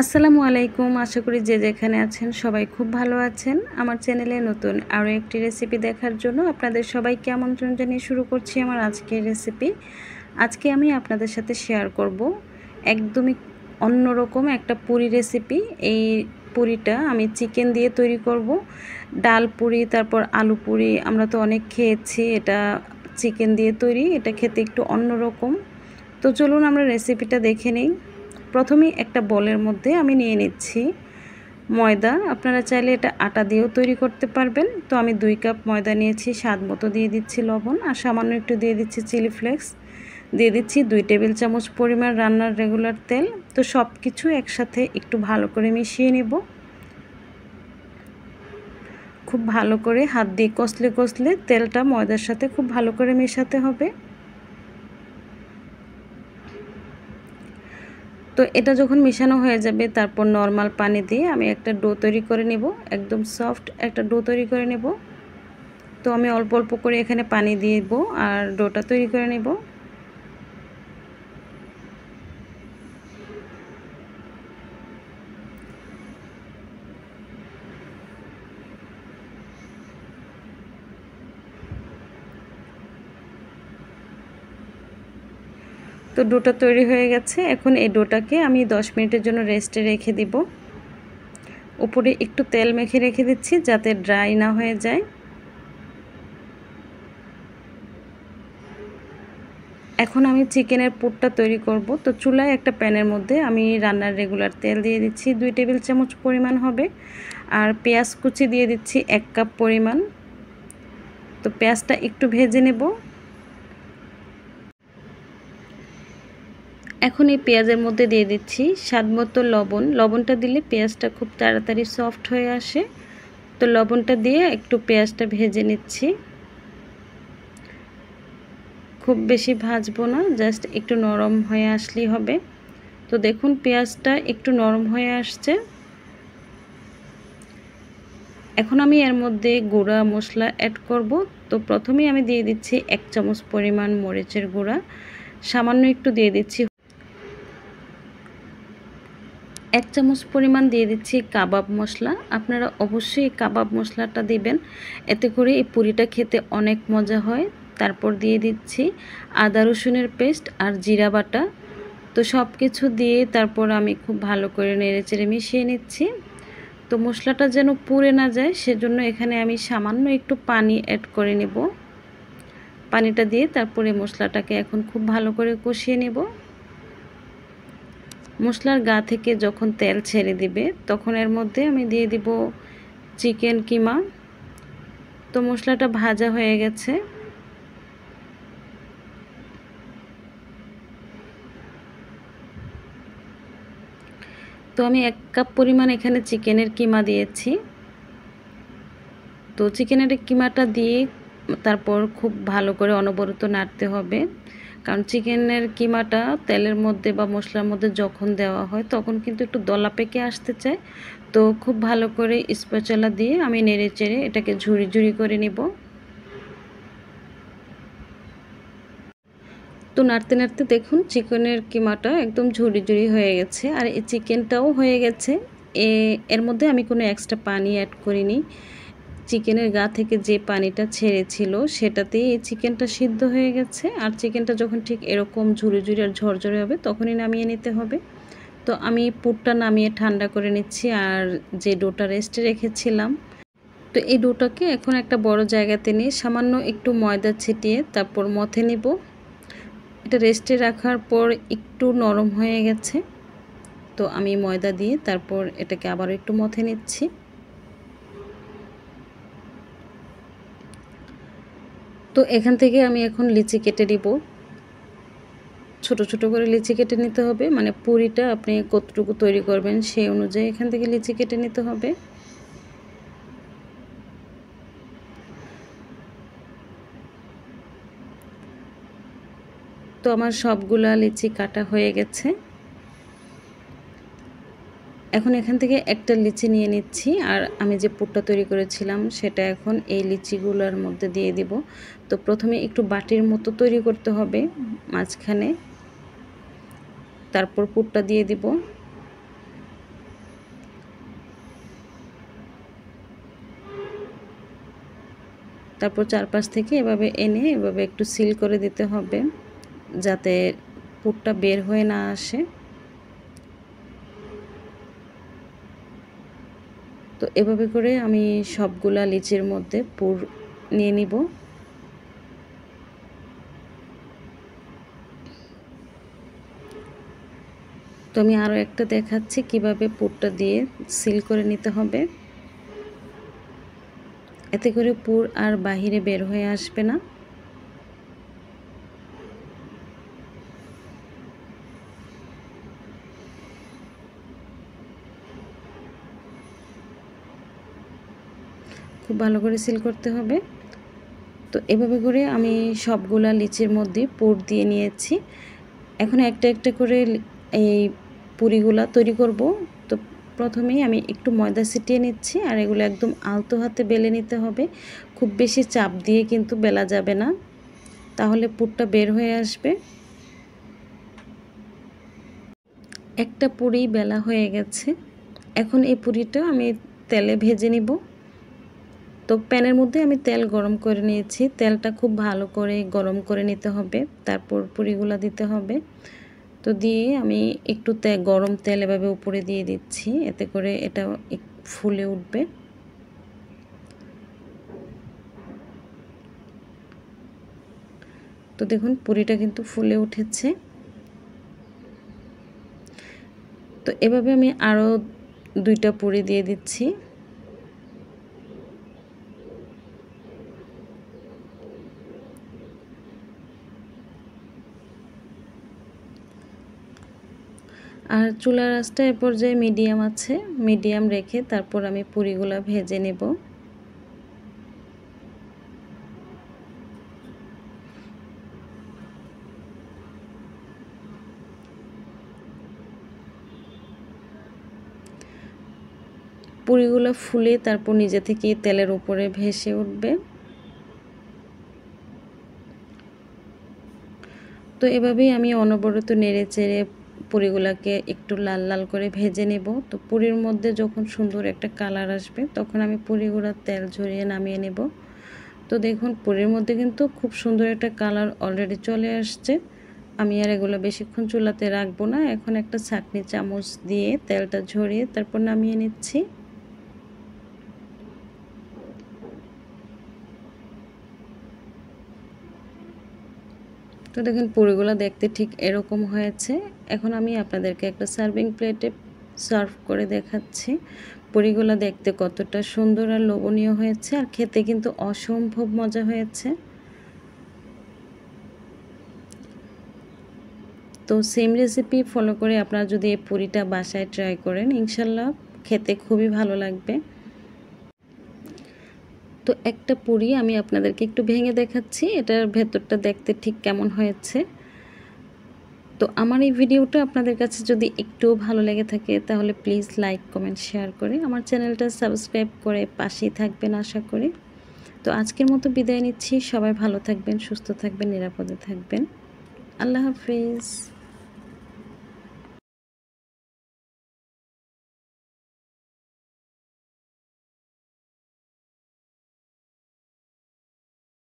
আসসালামু আলাইকুম। আশা করি যে যেখানে আছেন সবাই খুব ভালো আছেন। আমার চ্যানেলে নতুন আরও একটি রেসিপি দেখার জন্য আপনাদের সবাইকে আমন্ত্রণ জানিয়ে শুরু করছি আমার আজকের রেসিপি। আজকে আমি আপনাদের সাথে শেয়ার করব একদমই অন্যরকম একটা পুরি রেসিপি। এই পুরিটা আমি চিকেন দিয়ে তৈরি করব। ডাল পুরি, তারপর আলু পুরি আমরা তো অনেক খেয়েছি, এটা চিকেন দিয়ে তৈরি। এটা খেতে একটু অন্যরকম। তো চলুন আমরা রেসিপিটা দেখে নিই। প্রথমেই একটা বোলের মধ্যে আমি নিয়ে নিচ্ছি ময়দা। আপনারা চাইলে এটা আটা দিয়েও তৈরি করতে পারবেন। তো আমি 2 কাপ ময়দা নিয়েছি, স্বাদ মতো দিয়ে দিচ্ছি লবণ, আর সামান্য একটু দিয়ে দিচ্ছি চিলি ফ্লেক্স, দিয়ে দিচ্ছি 2 টেবিল চামচ পরিমাণ রান্নার রেগুলার তেল। তো সব কিছু একসাথে একটু ভালো করে মিশিয়ে নেব। খুব ভালো করে হাত দিয়ে কষলে কষলে তেলটা ময়দার সাথে খুব ভালো করে মেশাতে হবে। তো এটা যখন মেশানো হয়ে যাবে, তারপর নর্মাল পানি দিয়ে আমি একটা ডো তৈরি করে নেব। একদম সফট একটা ডো তৈরি করে নেব। তো আমি অল্প অল্প করে এখানে পানি দিয়ে দেব আর ডোটা তৈরি করে নেব। তো ডোটা তৈরি হয়ে গেছে। এখন এই ডোটাকে আমি 10 মিনিটের জন্য রেস্টে রেখে দিব। উপরে একটু তেল মেখে রেখে দিচ্ছি যাতে ড্রাই না হয়ে যায়। এখন আমি চিকেনের পুরটা তৈরি করব। তো চুলায় একটা প্যানের মধ্যে আমি রান্নার রেগুলার তেল দিয়ে দিচ্ছি 2 টেবিল চামচ পরিমাণ হবে, আর পেঁয়াজ কুচি দিয়ে দিচ্ছি 1 কাপ পরিমাণ। তো পেঁয়াজটা একটু ভেজে নেব। এখন এই পেঁয়াজের মধ্যে দিয়ে দিচ্ছি স্বাদমতো লবণ। লবণটা দিলে পেঁয়াজটা খুব তাড়াতাড়ি সফট হয়ে আসে। তো লবণটা দিয়ে একটু পেঁয়াজটা ভেজে নিচ্ছি। খুব বেশি ভাজবো না, জাস্ট একটু নরম হয়ে আসলেই হবে। তো দেখুন পেঁয়াজটা একটু নরম হয়ে আসছে। এখন আমি এর মধ্যে গুঁড়া মশলা অ্যাড করব। তো প্রথমেই আমি দিয়ে দিচ্ছি 1 চামচ পরিমাণ মরিচের গুঁড়া, সামান্য একটু দিয়ে দিচ্ছি 1 চামচ পরিমাণ দিয়ে দিচ্ছি কাবাব মশলা। আপনারা অবশ্যই কাবাব মশলাটা দিবেন, এতে করে এই পুরিটা খেতে অনেক মজা হয়। তারপর দিয়ে দিচ্ছি আদা রসুনের পেস্ট আর জিরা বাটা। তো সব কিছু দিয়ে তারপর আমি খুব ভালো করে নেড়েচেড়ে মিশিয়ে নিচ্ছি। তো মশলাটা যেন পুড়ে না যায় সেজন্য এখানে আমি সামান্য একটু পানি অ্যাড করে নেব। পানিটা দিয়ে তারপরে মশলাটাকে এখন খুব ভালো করে কষিয়ে নেব। মশলার গা থেকে যখন তেল ছেড়ে দিবে তখন এর মধ্যে আমি দিয়ে দিব চিকেন কিমা। তো মশলাটা ভাজা হয়ে গেছে। তো আমি 1 কাপ পরিমাণ এখানে চিকেনের কিমা দিয়েছি। তো চিকেনের কিমাটা দিয়ে তারপর খুব ভালো করে অনবরত নাড়তে হবে, কারণ চিকেনের কিমাটা তেলের মধ্যে বা মশলার মধ্যে যখন দেওয়া হয় তখন কিন্তু একটু দলা পেকে আসতে চায়। তো খুব ভালো করে স্প্যাচুলা দিয়ে আমি নেড়ে চেড়ে এটাকে ঝুরি ঝুরি করে নিব। তো নাড়তে নাড়তে দেখুন চিকেনের কিমাটা একদম ঝুরি ঝুরি হয়ে গেছে, আর এই চিকেনটাও হয়ে গেছে। এর মধ্যে আমি কোনো এক্সট্রা পানি অ্যাড করিনি। চিকেনের গা থেকে যে পানিটা ছেড়েছিল সেটাতেই এই চিকেনটা সিদ্ধ হয়ে গেছে। আর চিকেনটা যখন ঠিক এরকম ঝুরি ঝুরি আর ঝরঝরে হবে তখনই নামিয়ে নিতে হবে। তো আমি পুরটা নামিয়ে ঠান্ডা করে নিচ্ছি আর যে ডোটা রেস্টে রেখেছিলাম, তো এই ডোটাকে এখন একটা বড় জায়গাতে নিয়ে সামান্য একটু ময়দা ছিটিয়ে তারপর মথে নিব। এটা রেস্টে রাখার পর একটু নরম হয়ে গেছে। তো আমি ময়দা দিয়ে তারপর এটাকে আবারও একটু মথে নিচ্ছি। তো এখান থেকে আমি এখন লিচি কেটে নিব। ছোট ছোট করে লিচি কেটে নিতে হবে, মানে পুরিটা আপনি কতটুকু তৈরি করবেন সেই অনুযায়ী এখান থেকে লিচি কেটে নিতে হবে। তো আমার সবগুলা লিচি কাটা হয়ে গেছে। এখন এখান থেকে একটা লিচি নিয়ে নিচ্ছি, আর আমি যে পুরটা তৈরি করেছিলাম সেটা এখন এই লিচিগুলোর মধ্যে দিয়ে দিব। তো প্রথমে একটু বাটির মতো তৈরি করতে হবে মাঝখানে, তারপর পুরটা দিয়ে দিব। তারপর চারপাশ থেকে এভাবে এনে এভাবে একটু সিল করে দিতে হবে, যাতে পুরটা বের হয়ে না আসে। তো এভাবে করে আমি সবগুলা লিচির মধ্যে পুর নিয়ে নিব। তো আমি আরও একটা দেখাচ্ছি কিভাবে পুরটা দিয়ে সিল করে নিতে হবে, এতে করে পুর আর বাহিরে বের হয়ে আসবে না। খুব ভালো করে সিল করতে হবে। তো এভাবে করে আমি সবগুলা লিচির মধ্যে পুর দিয়ে নিয়েছি। এখন একটা একটা করে এই পুরিগুলা তৈরি করব। তো প্রথমেই আমি একটু ময়দা ছিটিয়ে নিচ্ছি, আর এগুলো একদম আলতো হাতে বেলে নিতে হবে। খুব বেশি চাপ দিয়ে কিন্তু বেলা যাবে না, তাহলে পুরটা বের হয়ে আসবে। একটা পুরি বেলা হয়ে গেছে। এখন এই পুরিটা আমি তেলে ভেজে নিব। তো প্যানের মধ্যে আমি তেল গরম করে নিয়েছি। তেলটা খুব ভালো করে গরম করে নিতে হবে, তারপর পুরিগুলো দিতে হবে। তো দিয়ে আমি একটু গরম তেল এভাবে উপরে দিয়ে দিচ্ছি, এতে করে এটা ফুলে উঠবে। তো দেখুন পুরিটা কিন্তু ফুলে উঠেছে। তো এভাবে আমি আরও 2টা পুরি দিয়ে দিচ্ছি। আর চুলার আঁচটা এ পর্যায়ে মিডিয়াম আছে, মিডিয়াম রেখে তারপর আমি পুরিগুলা ভেজে নেব। পুরিগুলো ফুলে তারপর নিজে থেকে তেলের উপরে ভেসে উঠবে। তো এভাবেই আমি অনবরত নেড়ে চেড়ে পুরিগুলাকে একটু লাল লাল করে ভেজে নেব। তো পুরির মধ্যে যখন সুন্দর একটা কালার আসবে তখন আমি পুরিগুলোর তেল ঝরিয়ে নামিয়ে নেব। তো দেখুন পুরির মধ্যে কিন্তু খুব সুন্দর একটা কালার অলরেডি চলে আসছে। আমি আর এগুলো বেশিক্ষণ চুলাতে রাখবো না। এখন একটা ছাঁকনি চামচ দিয়ে তেলটা ঝরিয়ে তারপর নামিয়ে নিচ্ছি। তো দেখুন পুরিগুলো দেখতে ঠিক এরকম হয়েছে। এখন আমি আপনাদেরকে একটা সার্ভিং প্লেটে সার্ভ করে দেখাচ্ছি পুরিগুলো দেখতে কতটা সুন্দর আর লোভনীয় হয়েছে, আর খেতে কিন্তু অসম্ভব মজা হয়েছে। তো সেম রেসিপি ফলো করে আপনারা যদি এই পুরিটা বাসায় ট্রাই করেন, ইনশাল্লাহ খেতে খুবই ভালো লাগবে। তো একটা পুরি আমি আপনাদেরকে একটু ভেঙে দেখাচ্ছি, এটার ভেতরটা দেখতে ঠিক কেমন হয়েছে। তো আমার এই ভিডিওটা আপনাদের কাছে যদি একটু ভালো লেগে থাকে তাহলে প্লিজ লাইক কমেন্ট শেয়ার করে আমার চ্যানেলটা সাবস্ক্রাইব করে পাশেই থাকবেন আশা করি। তো আজকের মতো বিদায় নিচ্ছি। সবাই ভালো থাকবেন, সুস্থ থাকবেন, নিরাপদে থাকবেন। আল্লাহ হাফিজ।